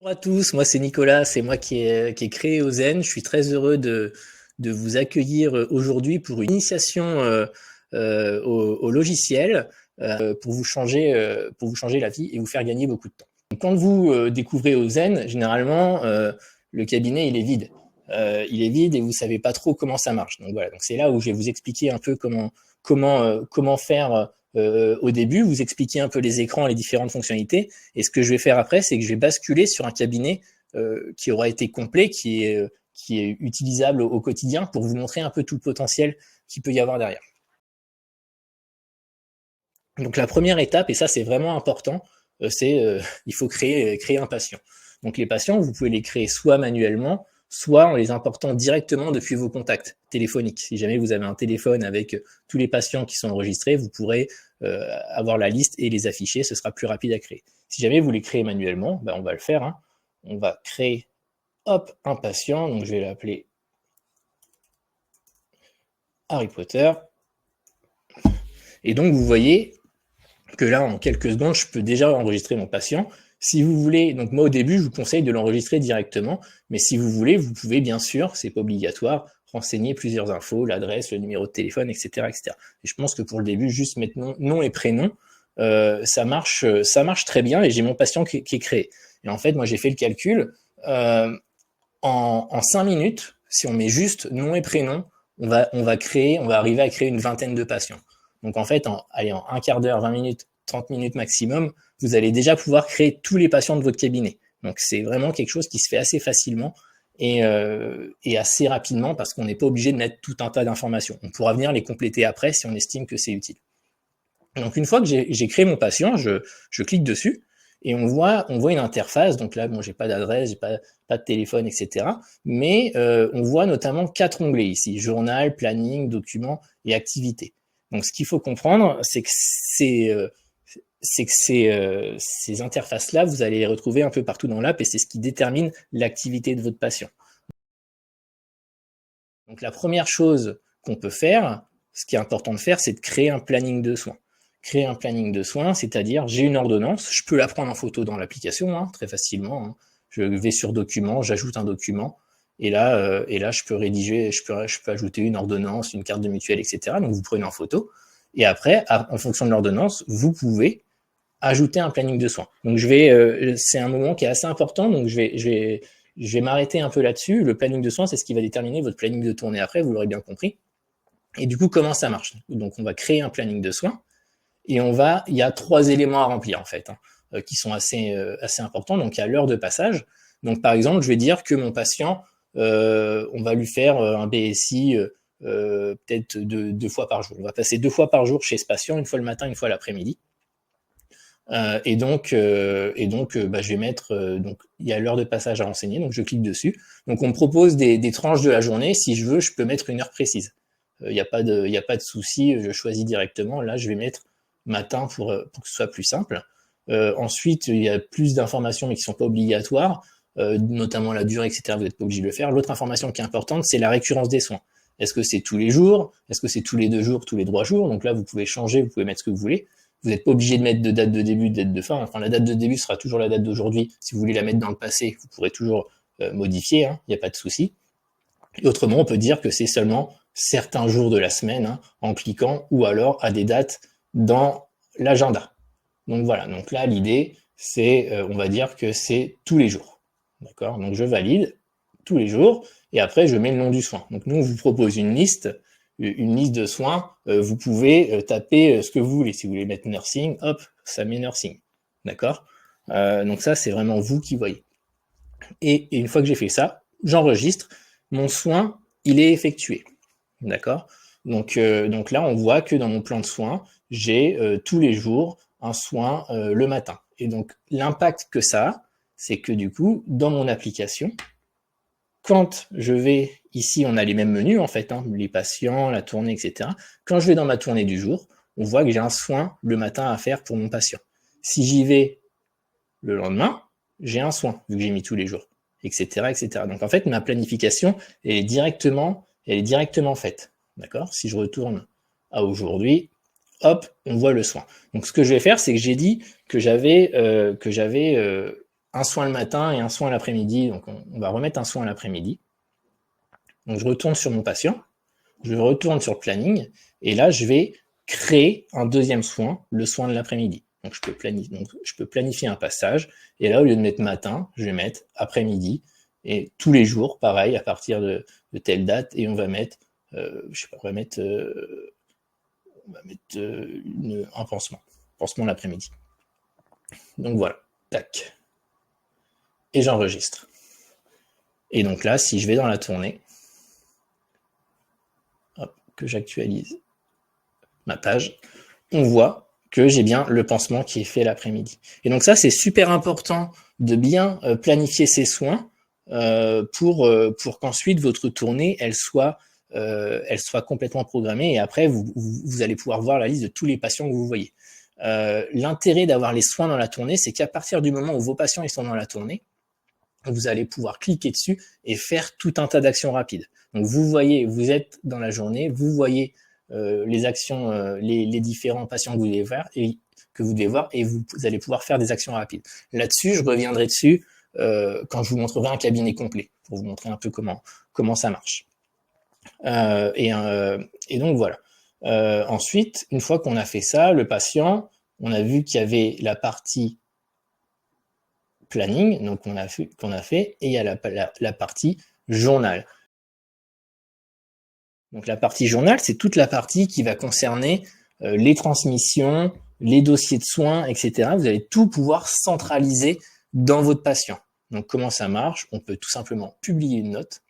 Bonjour à tous, moi c'est Nicolas, c'est moi qui ai créé Ozen. Je suis très heureux de vous accueillir aujourd'hui pour une initiation au logiciel pour vous changer la vie et vous faire gagner beaucoup de temps. Donc, quand vous découvrez Ozen, généralement le cabinet il est vide. Il est vide et vous savez pas trop comment ça marche. Donc voilà, donc c'est là où je vais vous expliquer un peu comment faire au début, vous expliquer un peu les écrans, les différentes fonctionnalités. Et ce que je vais faire après, c'est que je vais basculer sur un cabinet qui aura été complet, qui est utilisable au quotidien pour vous montrer un peu tout le potentiel qu'il peut y avoir derrière. Donc la première étape, et ça c'est vraiment important, il faut créer un patient. Donc les patients, vous pouvez les créer soit manuellement, soit en les important directement depuis vos contacts téléphoniques. Si jamais vous avez un téléphone avec tous les patients qui sont enregistrés, vous pourrez avoir la liste et les afficher, ce sera plus rapide à créer. Si jamais vous les créez manuellement, ben on va le faire. Hein. On va créer un patient, donc je vais l'appeler Harry Potter. Et donc vous voyez que là, en quelques secondes, je peux déjà enregistrer mon patient. Si vous voulez, donc moi au début, je vous conseille de l'enregistrer directement, mais si vous voulez, vous pouvez bien sûr, c'est pas obligatoire, renseigner plusieurs infos, l'adresse, le numéro de téléphone, etc., etc. Et je pense que pour le début, juste mettre nom et prénom, ça marche très bien et j'ai mon patient qui est créé. Et en fait, moi j'ai fait le calcul, en 5 minutes, si on met juste nom et prénom, on va arriver à créer une vingtaine de patients. Donc en fait, en un quart d'heure, 20 minutes, 30 minutes maximum, vous allez déjà pouvoir créer tous les patients de votre cabinet. Donc c'est vraiment quelque chose qui se fait assez facilement et assez rapidement parce qu'on n'est pas obligé de mettre tout un tas d'informations. On pourra venir les compléter après si on estime que c'est utile. Donc une fois que j'ai créé mon patient, je clique dessus et on voit une interface. Donc là, bon, j'ai pas d'adresse, j'ai pas de téléphone, etc. Mais on voit notamment 4 onglets ici: journal, planning, documents et activités. Donc ce qu'il faut comprendre, c'est que ces interfaces-là, vous allez les retrouver un peu partout dans l'app et c'est ce qui détermine l'activité de votre patient. Donc la première chose qu'on peut faire, ce qui est important de faire, c'est de créer un planning de soins. Créer un planning de soins, c'est-à-dire j'ai une ordonnance, je peux la prendre en photo dans l'application, hein, très facilement. Hein. Je vais sur documents, j'ajoute un document, et là je peux rédiger, je peux ajouter une ordonnance, une carte de mutuelle, etc. Donc vous prenez en photo, et après, en fonction de l'ordonnance, vous pouvez ajouter un planning de soins. Donc c'est un moment qui est assez important, donc je vais m'arrêter un peu là-dessus. Le planning de soins, c'est ce qui va déterminer votre planning de tournée après, vous l'aurez bien compris. Et du coup, comment ça marche? Donc on va créer un planning de soins, et il y a 3 éléments à remplir en fait, hein, qui sont assez importants. Donc il y a l'heure de passage. Donc par exemple, je vais dire que mon patient, on va lui faire un BSI peut-être 2 fois par jour. On va passer 2 fois par jour chez ce patient, une fois le matin, une fois l'après-midi. Et donc, je vais mettre, donc il y a l'heure de passage à renseigner, donc je clique dessus. Donc on me propose des tranches de la journée. Si je veux, je peux mettre une heure précise. Il n'y a pas de souci, je choisis directement. Là, je vais mettre matin pour que ce soit plus simple. Ensuite, il y a plus d'informations mais qui sont pas obligatoires, notamment la durée, etc. Vous n'êtes pas obligé de le faire. L'autre information qui est importante, c'est la récurrence des soins. Est-ce que c'est tous les jours? Est-ce que c'est tous les 2 jours, tous les 3 jours? Donc là, vous pouvez changer, vous pouvez mettre ce que vous voulez. Vous n'êtes pas obligé de mettre de date de début, de date de fin. Enfin, la date de début sera toujours la date d'aujourd'hui. Si vous voulez la mettre dans le passé, vous pourrez toujours modifier, hein, il n'y a pas de souci. Et autrement, on peut dire que c'est seulement certains jours de la semaine, hein, en cliquant, ou alors à des dates dans l'agenda. Donc voilà, donc là l'idée c'est, on va dire que c'est tous les jours. D'accord? Donc je valide tous les jours, et après je mets le nom du soin. Donc nous on vous propose une liste de soins, vous pouvez taper ce que vous voulez. Si vous voulez mettre nursing, hop, ça met nursing. D'accord? Donc ça c'est vraiment vous qui voyez. Et une fois que j'ai fait ça, j'enregistre, mon soin, il est effectué. D'accord? Donc là, on voit que dans mon plan de soins, j'ai tous les jours un soin le matin. Et donc l'impact que ça a, c'est que du coup, dans mon application, quand je vais, ici on a les mêmes menus en fait, hein, les patients, la tournée, etc. Quand je vais dans ma tournée du jour, on voit que j'ai un soin le matin à faire pour mon patient. Si j'y vais le lendemain, j'ai un soin, vu que j'ai mis tous les jours, etc., etc. Donc en fait, ma planification, elle est directement faite. D'accord? Si je retourne à aujourd'hui, hop, on voit le soin. Donc ce que je vais faire, c'est que j'ai dit que j'avais un soin le matin et un soin l'après-midi. Donc, on va remettre un soin l'après-midi. Donc, je retourne sur mon patient, je retourne sur le planning, et là, je vais créer un deuxième soin, le soin de l'après-midi. Donc, je peux planifier un passage, et là, au lieu de mettre matin, je vais mettre après-midi, et tous les jours, pareil, à partir de telle date, et on va mettre, je sais pas, on va mettre un pansement l'après-midi. Donc voilà, tac. Et j'enregistre. Et donc là, si je vais dans la tournée, hop, que j'actualise ma page, on voit que j'ai bien le pansement qui est fait l'après-midi. Et donc ça, c'est super important de bien planifier ses soins pour qu'ensuite votre tournée, elle soit complètement programmée, et après, vous allez pouvoir voir la liste de tous les patients que vous voyez. L'intérêt d'avoir les soins dans la tournée, c'est qu'à partir du moment où vos patients ils sont dans la tournée, vous allez pouvoir cliquer dessus et faire tout un tas d'actions rapides. Donc vous voyez, vous êtes dans la journée, vous voyez les actions, les différents patients que vous devez voir, et vous allez pouvoir faire des actions rapides. Là-dessus, je reviendrai dessus quand je vous montrerai un cabinet complet, pour vous montrer un peu comment ça marche. Et donc voilà. Ensuite, une fois qu'on a fait ça, le patient, on a vu qu'il y avait la partie planning, donc qu'on a fait, et il y a la partie journal. Donc la partie journal, c'est toute la partie qui va concerner les transmissions, les dossiers de soins, etc. Vous allez tout pouvoir centraliser dans votre patient. Donc comment ça marche? On peut tout simplement publier une note,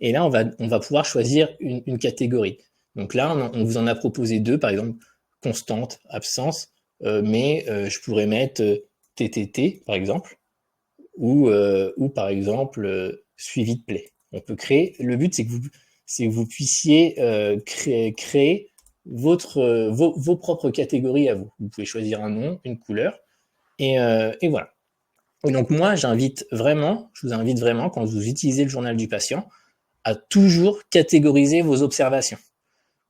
et là on va pouvoir choisir une catégorie. Donc là, on vous en a proposé deux, par exemple constante, absence, mais je pourrais mettre TTT, par exemple, ou par exemple suivi de plaie. On peut créer. Le but, c'est que vous puissiez créer vos propres catégories à vous. Vous pouvez choisir un nom, une couleur, et voilà. Et donc moi, je vous invite vraiment, quand vous utilisez le journal du patient, à toujours catégoriser vos observations.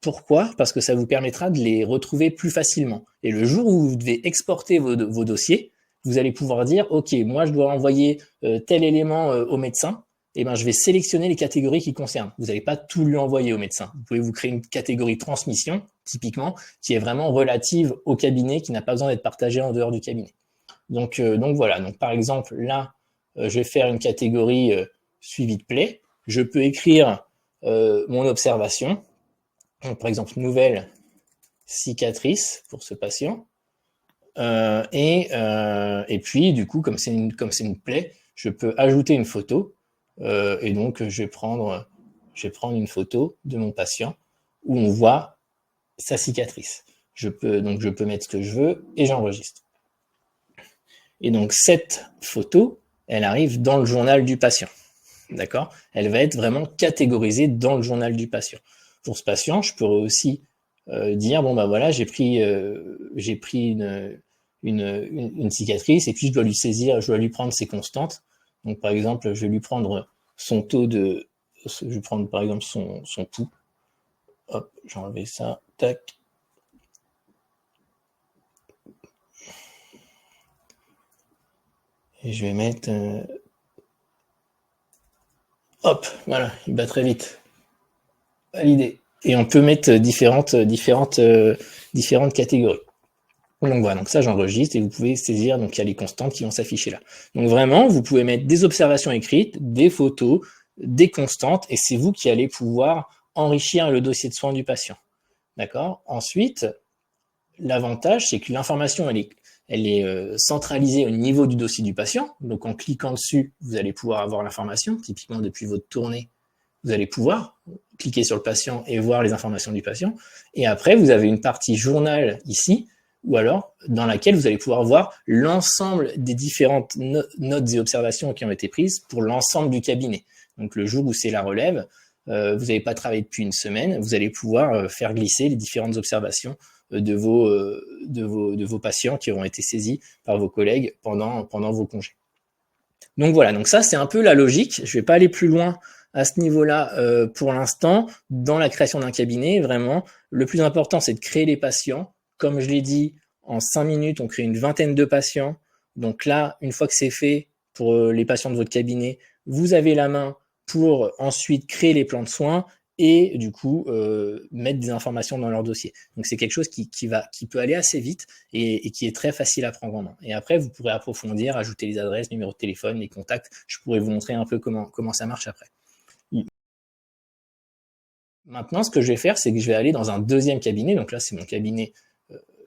Pourquoi? Parce que ça vous permettra de les retrouver plus facilement. Et le jour où vous devez exporter vos dossiers, vous allez pouvoir dire, OK, moi je dois envoyer tel élément au médecin, et ben je vais sélectionner les catégories qui concernent. Vous n'allez pas tout lui envoyer au médecin. Vous pouvez vous créer une catégorie transmission, typiquement, qui est vraiment relative au cabinet, qui n'a pas besoin d'être partagée en dehors du cabinet. Donc voilà. Donc par exemple, là, je vais faire une catégorie suivi de plaie. Je peux écrire mon observation. Donc, par exemple, nouvelle cicatrice pour ce patient. Et puis, du coup, comme c'est une plaie, je peux ajouter une photo. Et donc, je vais prendre une photo de mon patient où on voit sa cicatrice. Je peux mettre ce que je veux et j'enregistre. Et donc, cette photo, elle arrive dans le journal du patient. D'accord? Elle va être vraiment catégorisée dans le journal du patient. Pour ce patient, je pourrais aussi dire, bon, bah voilà, j'ai pris une cicatrice, et puis je dois lui prendre ses constantes. Donc, par exemple, je vais lui prendre son taux de, je vais prendre par exemple son pouls. Hop, j'ai enlevé ça, tac. Et je vais mettre, hop, voilà, il bat très vite. Validé. Et on peut mettre différentes catégories. Donc voilà, donc ça j'enregistre, et vous pouvez saisir, donc il y a les constantes qui vont s'afficher là. Donc vraiment, vous pouvez mettre des observations écrites, des photos, des constantes, et c'est vous qui allez pouvoir enrichir le dossier de soins du patient. D'accord? Ensuite, l'avantage, c'est que l'information, elle est centralisée au niveau du dossier du patient. Donc en cliquant dessus, vous allez pouvoir avoir l'information, typiquement depuis votre tournée. Vous allez pouvoir cliquer sur le patient et voir les informations du patient. Et après, vous avez une partie journal ici, ou alors dans laquelle vous allez pouvoir voir l'ensemble des différentes notes et observations qui ont été prises pour l'ensemble du cabinet. Donc le jour où c'est la relève, vous n'avez pas travaillé depuis une semaine, vous allez pouvoir faire glisser les différentes observations de vos patients qui auront été saisis par vos collègues pendant vos congés. Donc voilà, donc ça c'est un peu la logique. Je ne vais pas aller plus loin à ce niveau-là pour l'instant. Dans la création d'un cabinet, vraiment, le plus important c'est de créer les patients. Comme je l'ai dit, en 5 minutes, on crée une vingtaine de patients. Donc là, une fois que c'est fait pour les patients de votre cabinet, vous avez la main pour ensuite créer les plans de soins et du coup mettre des informations dans leur dossier. Donc c'est quelque chose qui peut aller assez vite et qui est très facile à prendre en main. Et après, vous pourrez approfondir, ajouter les adresses, numéros de téléphone, les contacts. Je pourrais vous montrer un peu comment ça marche après. Maintenant, ce que je vais faire, c'est que je vais aller dans un deuxième cabinet. Donc là, c'est mon cabinet,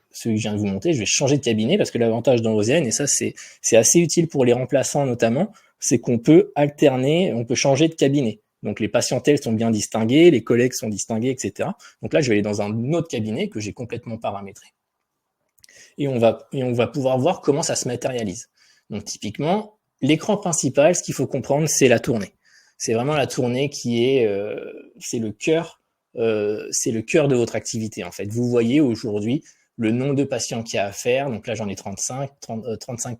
celui que je viens de vous montrer. Je vais changer de cabinet parce que l'avantage d'Androsian, et ça, c'est assez utile pour les remplaçants notamment, c'est qu'on peut alterner, on peut changer de cabinet. Donc les patientèles sont bien distinguées, les collègues sont distingués, etc. Donc là, je vais aller dans un autre cabinet que j'ai complètement paramétré. Et on va pouvoir voir comment ça se matérialise. Donc typiquement, l'écran principal, ce qu'il faut comprendre, c'est la tournée. C'est vraiment la tournée qui est, c'est le cœur de votre activité en fait. Vous voyez aujourd'hui le nombre de patients qu'il y a à faire. Donc là, j'en ai 35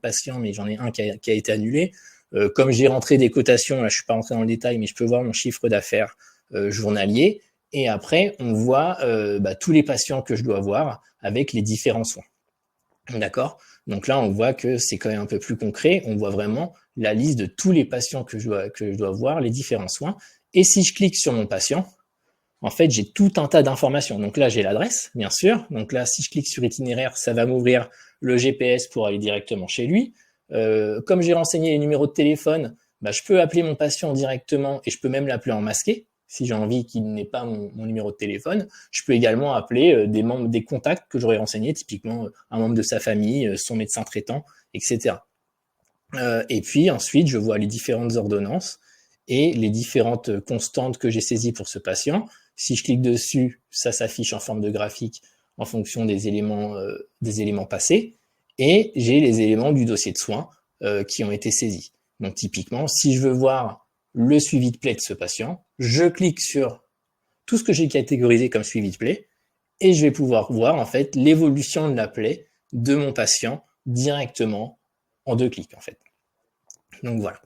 patients, mais j'en ai un qui a été annulé. Comme j'ai rentré des cotations, là, je suis pas rentré dans le détail, mais je peux voir mon chiffre d'affaires journalier. Et après, on voit tous les patients que je dois voir avec les différents soins. D'accord? Donc là, on voit que c'est quand même un peu plus concret. On voit vraiment la liste de tous les patients que je dois voir, les différents soins. Et si je clique sur mon patient, en fait, j'ai tout un tas d'informations. Donc là, j'ai l'adresse, bien sûr. Donc là, si je clique sur itinéraire, ça va m'ouvrir le GPS pour aller directement chez lui. Comme j'ai renseigné les numéros de téléphone, je peux appeler mon patient directement et je peux même l'appeler en masqué si j'ai envie qu'il n'ait pas mon numéro de téléphone. Je peux également appeler des contacts que j'aurais renseignés, typiquement un membre de sa famille, son médecin traitant, etc. Et puis ensuite, je vois les différentes ordonnances et les différentes constantes que j'ai saisies pour ce patient. Si je clique dessus, ça s'affiche en forme de graphique en fonction des éléments passés. Et j'ai les éléments du dossier de soins qui ont été saisis. Donc typiquement, si je veux voir le suivi de plaie de ce patient, je clique sur tout ce que j'ai catégorisé comme suivi de plaie et je vais pouvoir voir en fait l'évolution de la plaie de mon patient directement en 2 clics en fait. Donc voilà.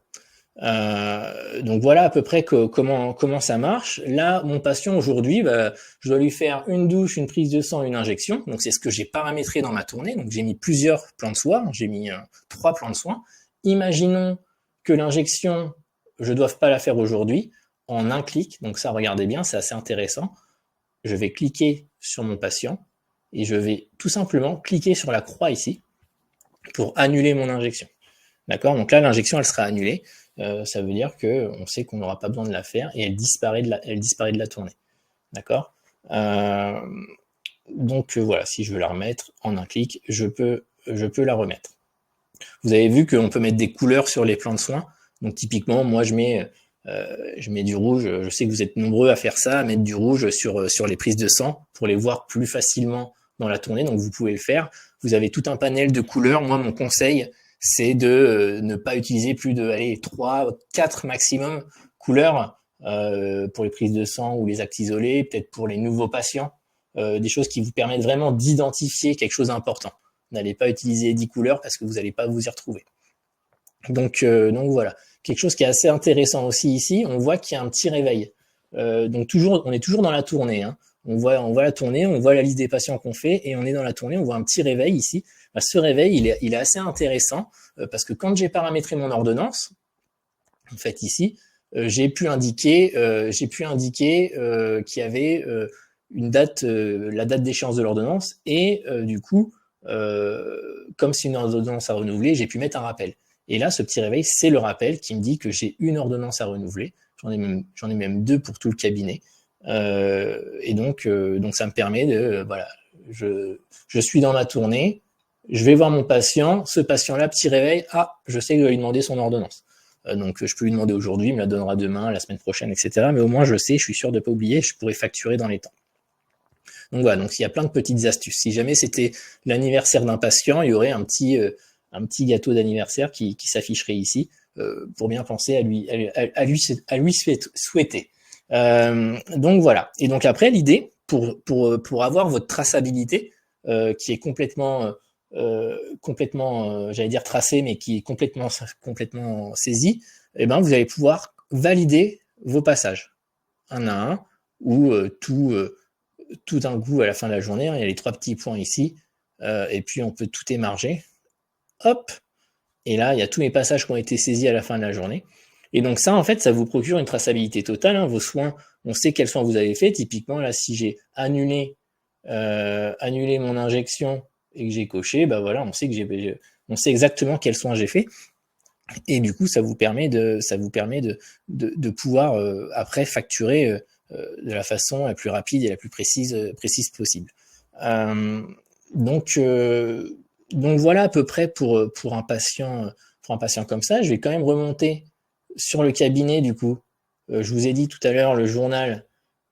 Donc voilà à peu près comment ça marche. Là, mon patient aujourd'hui, je dois lui faire une douche, une prise de sang, une injection. Donc c'est ce que j'ai paramétré dans ma tournée. Donc j'ai mis plusieurs plans de soins. J'ai mis 3 plans de soins. Imaginons que l'injection, je ne doive pas la faire aujourd'hui en un clic. Donc ça, regardez bien, c'est assez intéressant. Je vais cliquer sur mon patient et je vais tout simplement cliquer sur la croix ici pour annuler mon injection. D'accord? Donc là, l'injection, elle sera annulée. Ça veut dire qu'on sait qu'on n'aura pas besoin de la faire et elle disparaît de la tournée. D'accord? Donc voilà, si je veux la remettre en un clic, je peux la remettre. Vous avez vu qu'on peut mettre des couleurs sur les plans de soins. Donc typiquement, moi je mets du rouge. Je sais que vous êtes nombreux à faire ça, à mettre du rouge sur les prises de sang pour les voir plus facilement dans la tournée. Donc vous pouvez le faire. Vous avez tout un panel de couleurs. Moi, mon conseil, c'est de ne pas utiliser plus de 3, 4 maximum couleurs pour les prises de sang ou les actes isolés, peut-être pour les nouveaux patients, des choses qui vous permettent vraiment d'identifier quelque chose d'important. N'allez pas utiliser 10 couleurs parce que vous n'allez pas vous y retrouver. Donc voilà. Quelque chose qui est assez intéressant aussi ici, on voit qu'il y a un petit réveil. Donc on est toujours dans la tournée. Hein. On voit la tournée, on voit la liste des patients qu'on fait et on est dans la tournée, on voit un petit réveil ici. Ce réveil, il est assez intéressant parce que quand j'ai paramétré mon ordonnance, en fait ici, j'ai pu indiquer qu'il y avait une date, la date d'échéance de l'ordonnance et du coup, comme c'est une ordonnance à renouveler, j'ai pu mettre un rappel. Et là, ce petit réveil, c'est le rappel qui me dit que j'ai une ordonnance à renouveler. J'en ai même 2 pour tout le cabinet. Et donc ça me permet de, voilà, je suis dans ma tournée, je vais voir mon patient, ce patient-là, petit réveil, je sais que je vais lui demander son ordonnance. Donc je peux lui demander aujourd'hui, il me la donnera demain, la semaine prochaine, etc. Mais au moins je sais, je suis sûr de ne pas oublier, je pourrais facturer dans les temps. Donc voilà, donc il y a plein de petites astuces. Si jamais c'était l'anniversaire d'un patient, il y aurait un petit gâteau d'anniversaire qui s'afficherait ici pour bien penser à lui souhaiter. Donc voilà. Et donc après, l'idée pour avoir votre traçabilité qui est complètement j'allais dire tracée, mais qui est complètement saisie, vous allez pouvoir valider vos passages un à un ou tout d'un coup à la fin de la journée. Il y a les 3 petits points ici et puis on peut tout émarger. Hop, Et là, il y a tous mes passages qui ont été saisis à la fin de la journée. Et donc ça, en fait, ça vous procure une traçabilité totale, hein. Vos soins, on sait quels soins vous avez fait. Typiquement, là, si j'ai annulé mon injection et que j'ai coché, bah voilà, on sait on sait exactement quels soins j'ai fait. Et du coup, ça vous permet de pouvoir après facturer de la façon la plus rapide et la plus précise possible. Euh, donc, euh, donc voilà à peu près pour un patient comme ça. Je vais quand même remonter sur le cabinet du coup. Je vous ai dit tout à l'heure le journal.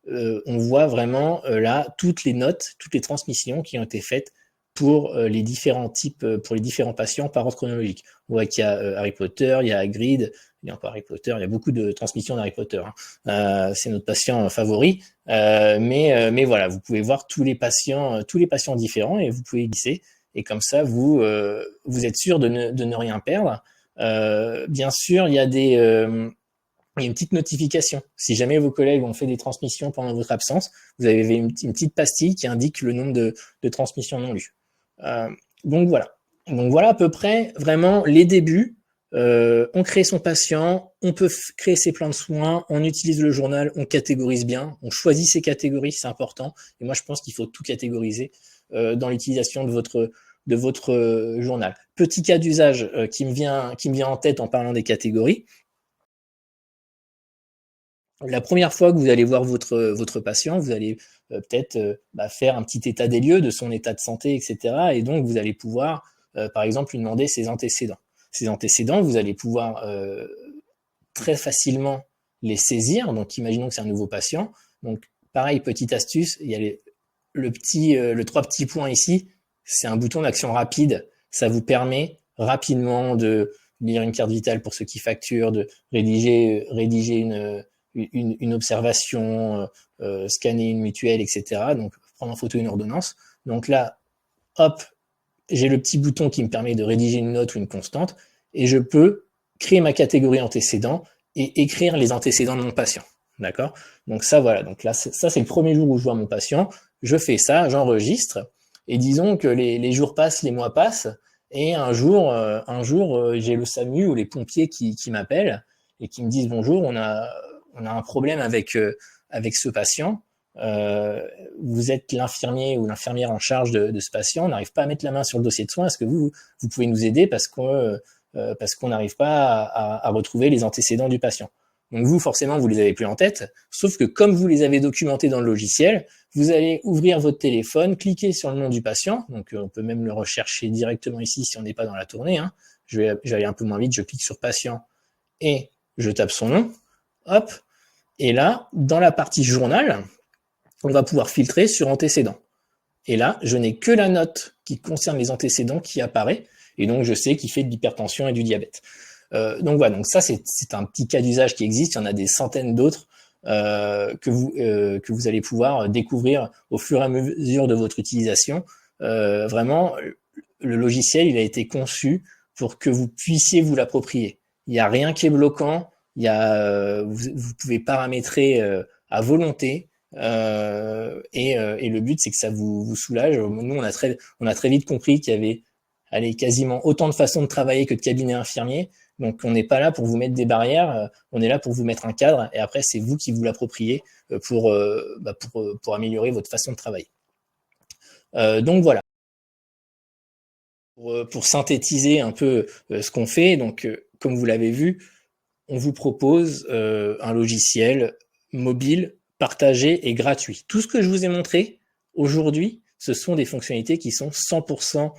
On voit vraiment là toutes les notes, toutes les transmissions qui ont été faites pour les différents types, pour les différents patients par ordre chronologique. On voit qu'il y a Harry Potter, il y a Hagrid, il y a encore Harry Potter, il y a beaucoup de transmissions d'Harry Potter, hein. C'est notre patient favori, mais voilà, vous pouvez voir tous les patients différents et vous pouvez glisser. Et comme ça, vous êtes sûr de ne rien perdre. Bien sûr, il y a une petite notification. Si jamais vos collègues ont fait des transmissions pendant votre absence, vous avez une petite pastille qui indique le nombre de transmissions non lues. Donc voilà. Donc voilà à peu près vraiment les débuts. On crée son patient, on peut créer ses plans de soins, on utilise le journal, on catégorise bien, on choisit ses catégories, c'est important. Et moi, je pense qu'il faut tout catégoriser dans l'utilisation de votre journal. Petit cas d'usage qui me vient en tête en parlant des catégories. La première fois que vous allez voir votre patient, vous allez peut-être faire un petit état des lieux de son état de santé, etc. Et donc, vous allez pouvoir, par exemple, lui demander ses antécédents. Ces antécédents, vous allez pouvoir très facilement les saisir. Donc, imaginons que c'est un nouveau patient. Donc, pareil, petite astuce, il y a le 3 petits points ici. C'est un bouton d'action rapide. Ça vous permet rapidement de lire une carte vitale pour ceux qui facturent, de rédiger une observation, scanner une mutuelle, etc. Donc, prendre en photo une ordonnance. Donc là, hop, j'ai le petit bouton qui me permet de rédiger une note ou une constante et je peux créer ma catégorie antécédent et écrire les antécédents de mon patient. D'accord? Donc ça, voilà. Donc là, ça, c'est le premier jour où je vois mon patient. Je fais ça, j'enregistre et disons que les jours passent, les mois passent et un jour, j'ai le SAMU ou les pompiers qui m'appellent et qui me disent bonjour, on a un problème avec ce patient. Vous êtes l'infirmier ou l'infirmière en charge de ce patient, on n'arrive pas à mettre la main sur le dossier de soins, est-ce que vous pouvez nous aider parce qu'on n'arrive pas à retrouver les antécédents du patient. Donc vous, forcément, vous les avez plus en tête, sauf que comme vous les avez documentés dans le logiciel, vous allez ouvrir votre téléphone, cliquer sur le nom du patient, donc on peut même le rechercher directement ici si on n'est pas dans la tournée, hein. Je vais aller un peu moins vite, je clique sur patient et je tape son nom, hop, et là, dans la partie journal, on va pouvoir filtrer sur antécédents. Et là, je n'ai que la note qui concerne les antécédents qui apparaît, et donc je sais qu'il fait de l'hypertension et du diabète. Donc voilà, donc ça c'est un petit cas d'usage qui existe, il y en a des centaines d'autres que vous allez pouvoir découvrir au fur et à mesure de votre utilisation. Vraiment, le logiciel, il a été conçu pour que vous puissiez vous l'approprier. Il n'y a rien qui est bloquant, vous pouvez paramétrer à volonté. Et le but c'est que ça vous soulage. Nous on a très vite compris qu'il y avait quasiment autant de façons de travailler que de cabinets infirmiers. Donc on n'est pas là pour vous mettre des barrières, on est là pour vous mettre un cadre et après c'est vous qui vous l'appropriez pour améliorer votre façon de travailler. Donc voilà. Pour synthétiser un peu ce qu'on fait, donc comme vous l'avez vu, on vous propose un logiciel mobile, partagé et gratuit. Tout ce que je vous ai montré aujourd'hui, ce sont des fonctionnalités qui sont 100%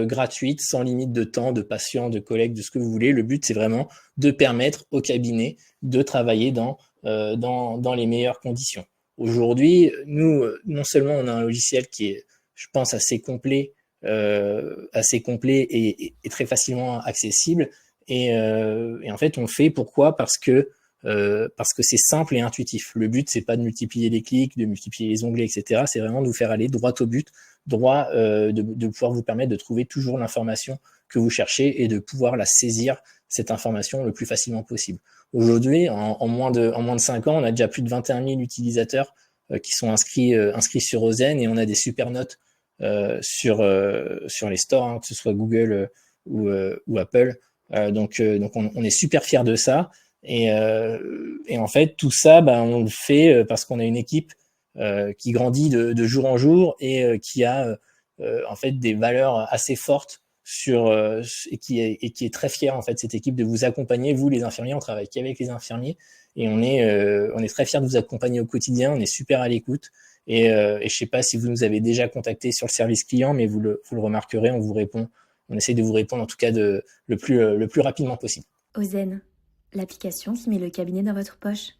gratuites, sans limite de temps, de patients, de collègues, de ce que vous voulez. Le but, c'est vraiment de permettre au cabinet de travailler dans les meilleures conditions. Aujourd'hui, nous, non seulement on a un logiciel qui est, je pense, assez complet et très facilement accessible, et en fait, on le fait pourquoi? Parce que c'est simple et intuitif. Le but, c'est pas de multiplier les clics, de multiplier les onglets, etc. C'est vraiment de vous faire aller droit au but, de pouvoir vous permettre de trouver toujours l'information que vous cherchez et de pouvoir la saisir, cette information, le plus facilement possible. Aujourd'hui, en moins de 5 ans, on a déjà plus de 21 000 utilisateurs qui sont inscrits sur Ozen et on a des super notes sur les stores, hein, que ce soit Google ou Apple. Donc on est super fiers de ça. Et en fait, tout ça, on le fait parce qu'on a une équipe qui grandit de jour en jour et qui a en fait des valeurs assez fortes et qui est très fière en fait cette équipe de vous accompagner. Vous les infirmiers, on travaille qu'avec les infirmiers et on est très fiers de vous accompagner au quotidien. On est super à l'écoute et je sais pas si vous nous avez déjà contacté sur le service client, mais vous le remarquerez, on vous répond. On essaie de vous répondre en tout cas le plus rapidement possible. Ozen, l'application qui met le cabinet dans votre poche.